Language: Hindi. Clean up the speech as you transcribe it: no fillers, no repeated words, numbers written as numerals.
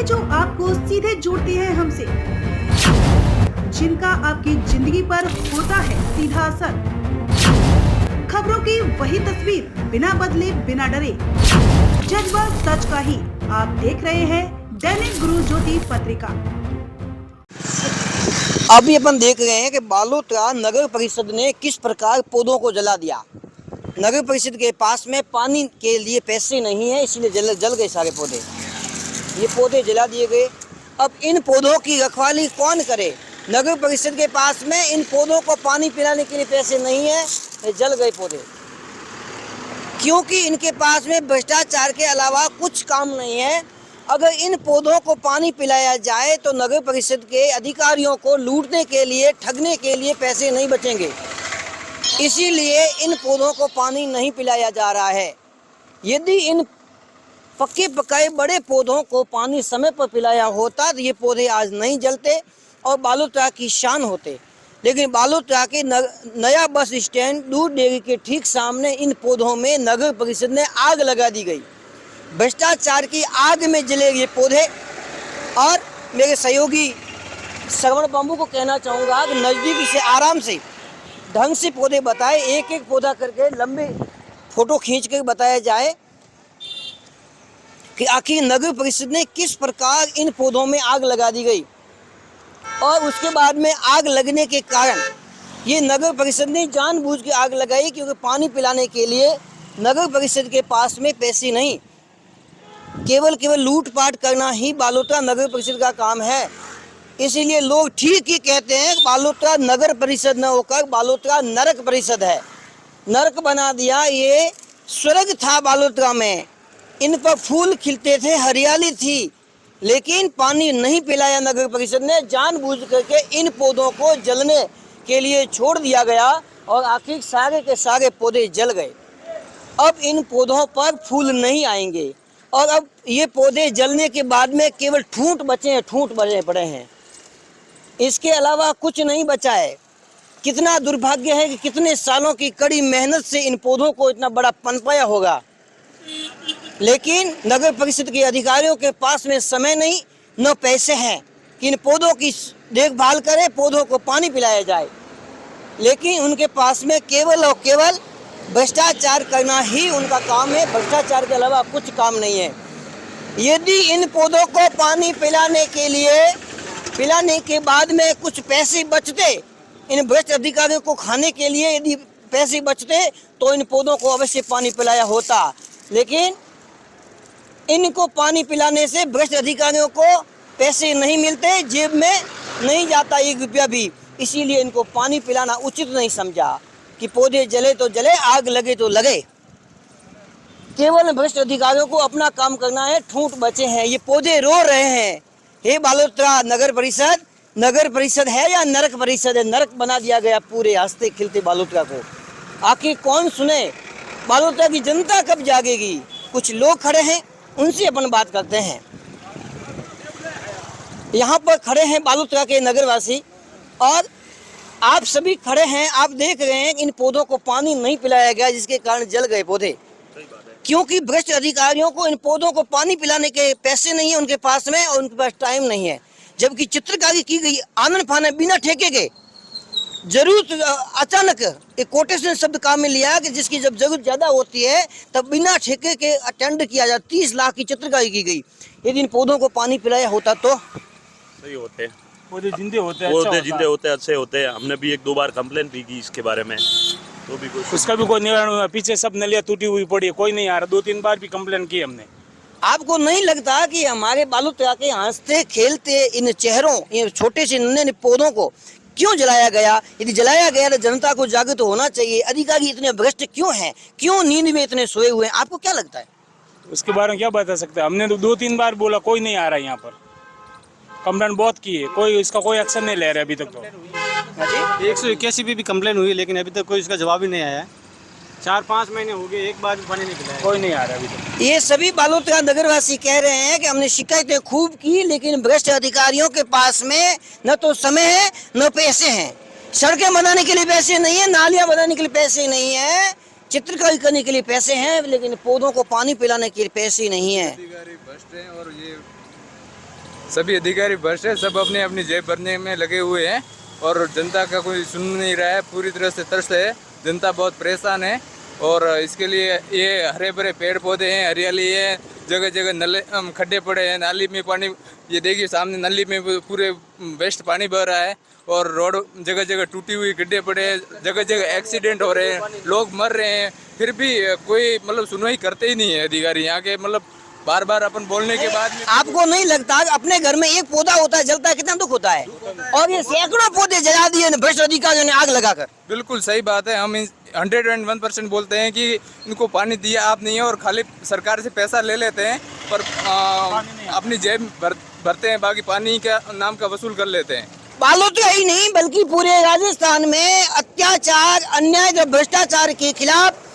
खबरें जो आपको सीधे जोड़ती हैं हमसे, जिनका आपकी जिंदगी पर होता है सीधा असर। खबरों की वही तस्वीर, बिना बदले बिना डरे, जज्बा सच का ही। आप देख रहे हैं दैनिक गुरु ज्योति पत्रिका। अभी अपन देख रहे हैं कि बालोतरा नगर परिषद ने किस प्रकार पौधों को जला दिया। नगर परिषद के पास में पानी के लिए पैसे नहीं है, इसलिए जल गए सारे पौधे। ये पौधे जला दिए गए। अब इन पौधों की रखवाली कौन करे? नगर परिषद के पास में इन पौधों को पानी पिलाने के लिए पैसे नहीं है, ये जल गए पौधे। क्योंकि इनके पास में भ्रष्टाचार के अलावा कुछ काम नहीं है। अगर इन पौधों को पानी पिलाया जाए तो नगर परिषद के अधिकारियों को लूटने के लिए, ठगने के लिए पैसे नहीं बचेंगे। इसीलिए इन पौधों को पानी नहीं पिलाया जा रहा है। यदि इन पक्के पकाए बड़े पौधों को पानी समय पर पिलाया होता तो ये पौधे आज नहीं जलते और बालोतरा की शान होते। लेकिन बालोतरा के नया बस स्टैंड दूध डेयरी के ठीक सामने इन पौधों में नगर परिषद ने आग लगा दी गई। भ्रष्टाचार की आग में जले ये पौधे। और मेरे सहयोगी श्रवण बाबू को कहना चाहूँगा कि नज़दीकी से आराम से ढंग से पौधे बताए, एक एक पौधा करके लंबे फोटो खींच कर बताया जाए कि आखिर नगर परिषद ने किस प्रकार इन पौधों में आग लगा दी गई। और उसके बाद में आग लगने के कारण ये नगर परिषद ने जानबूझ के आग लगाई, क्योंकि पानी पिलाने के लिए नगर परिषद के पास में पैसे नहीं। केवल लूटपाट करना ही बालोतरा नगर परिषद का काम है। इसीलिए लोग ठीक ही कहते हैं बालोतरा नगर परिषद न होकर बालोतरा नरक परिषद है। नरक बना दिया। ये स्वर्ग था बालोतरा में। इन पर फूल खिलते थे, हरियाली थी, लेकिन पानी नहीं पिलाया नगर परिषद ने। जानबूझ करके इन पौधों को जलने के लिए छोड़ दिया गया और आखिर सारे के सारे पौधे जल गए। अब इन पौधों पर फूल नहीं आएंगे और अब ये पौधे जलने के बाद में केवल ठूंठ बचे हैं, ठूंठ बचे पड़े हैं। इसके अलावा कुछ नहीं बचा है। कितना दुर्भाग्य है कि कितने सालों की कड़ी मेहनत से इन पौधों को इतना बड़ा पनपाया होगा, लेकिन नगर परिषद के अधिकारियों के पास में समय नहीं, न पैसे हैं कि इन पौधों की देखभाल करें, पौधों को पानी पिलाया जाए। लेकिन उनके पास में केवल और केवल भ्रष्टाचार करना ही उनका काम है। भ्रष्टाचार के अलावा कुछ काम नहीं है। यदि इन पौधों को पानी पिलाने के बाद में कुछ पैसे बचते, इन भ्रष्ट अधिकारियों को खाने के लिए यदि पैसे बचते तो इन पौधों को अवश्य पानी पिलाया होता। लेकिन इनको पानी पिलाने से भ्रष्ट अधिकारियों को पैसे नहीं मिलते, जेब में नहीं जाता 1 रुपया भी। इसीलिए इनको पानी पिलाना उचित नहीं समझा कि पौधे जले तो जले, आग लगे तो लगे। केवल भ्रष्ट अधिकारियों को अपना काम करना है। ठूंठ बचे हैं, ये पौधे रो रहे हैं। हे बालोतरा नगर परिषद है या नरक परिषद है? नरक बना दिया गया पूरे हंसते खिलते बालोतरा को। आखिर कौन सुने? बालोतरा की जनता कब जागेगी? कुछ लोग खड़े हैं, उनसे अपन बात करते हैं। यहाँ पर खड़े हैं बालोतरा के नगरवासी और आप सभी खड़े हैं। आप देख रहे हैं इन पौधों को पानी नहीं पिलाया गया, जिसके कारण जल गए पौधे। क्योंकि भ्रष्ट अधिकारियों को इन पौधों को पानी पिलाने के पैसे नहीं है उनके पास में, और उनके पास टाइम नहीं है। जबकि चित्रकारी की गई आनन फानन बिना ठेके के, जरूरत अचानक एक कोटेशन शब्द काम में लिया कि जिसकी जब जरूरत ज्यादा होती है तब बिना ठेके के अटेंड किया जाता। 30 लाख की चित्रकारी की गई। यदि इन पौधों को पानी पिलाया होता तो सही होते। पौधे जिंदे होते हैं, अच्छे होते हैं। हमने भी 1-2 बार कंप्लेन भी की इसके बारे में, तो भी उसका भी कोई निवारण हुआ। पीछे सब नलियाँ टूटी हुई पड़ी है, कोई नहीं आ रहा। 2-3 बार भी कंप्लेन की हमने। आपको नहीं लगता कि हमारे बालोतरा के हंसते खेलते इन चेहरों, इन छोटे से नन्हे पौधों को क्यों जलाया गया? यदि जलाया गया तो जनता को जागृत तो होना चाहिए। अधिकारी इतने भ्रष्ट क्यों हैं? क्यों नींद में इतने सोए हुए हैं? आपको क्या लगता है? उसके बारे में क्या बता सकते हैं? हमने तो 2-3 बार बोला, कोई नहीं आ रहा। यहाँ पर कंप्लेन बहुत की है, कोई इसका कोई एक्शन नहीं ले रहा अभी तक। तो 181 भी कंप्लेन हुई, लेकिन अभी तक कोई इसका जवाब ही नहीं आया है। 4-5 महीने हो गए, एक बार भी पानी नहीं पिलाया, कोई नहीं आ रहा अभी तक। ये सभी बालोतरा नगरवासी कह रहे हैं कि हमने शिकायतें खूब की, लेकिन भ्रष्ट अधिकारियों के पास में न तो समय है न पैसे हैं। सड़कें बनाने के लिए पैसे नहीं है, नालियां बनाने के लिए पैसे नहीं है, चित्रकारी करने के लिए पैसे हैं, लेकिन पौधों को पानी पिलाने के लिए पैसे नहीं है। अधिकारी भ्रष्ट हैं और ये सभी अधिकारी भ्रष्ट है, सब अपने अपनी जेब भरने में लगे हुए हैं और जनता का कोई सुन नहीं रहा है। पूरी तरह से त्रस्त है, जनता बहुत परेशान है और इसके लिए ये हरे भरे पेड़ पौधे हैं, हरियाली है, जगह जगह नले खड्डे पड़े हैं, नाली में पानी, ये देखिए सामने नली में पूरे वेस्ट पानी बह रहा है और रोड जगह जगह टूटी हुई गड्ढे पड़े हैं, जगह जगह एक्सीडेंट हो रहे हैं, लोग मर रहे हैं, फिर भी कोई मतलब सुनवाई करते ही नहीं है अधिकारी यहाँ के। मतलब बार बार अपन बोलने के बाद में आपको नहीं लगता कि अपने घर में एक पौधा होता है जलता है, कितना दुख होता है, और ये सैकड़ों पौधे जला दिए भ्रष्ट अधिकारियों ने आग लगाकर। बिल्कुल सही बात है, हम 101% बोलते हैं कि इनको पानी दिया आप नहीं है और खाली सरकार से पैसा ले लेते हैं पर अपनी जेब भरते हैं, बाकी पानी का नाम का वसूल कर लेते हैं। बालों तो ही नहीं बल्कि पूरे राजस्थान में अत्याचार, अन्याय, भ्रष्टाचार के खिलाफ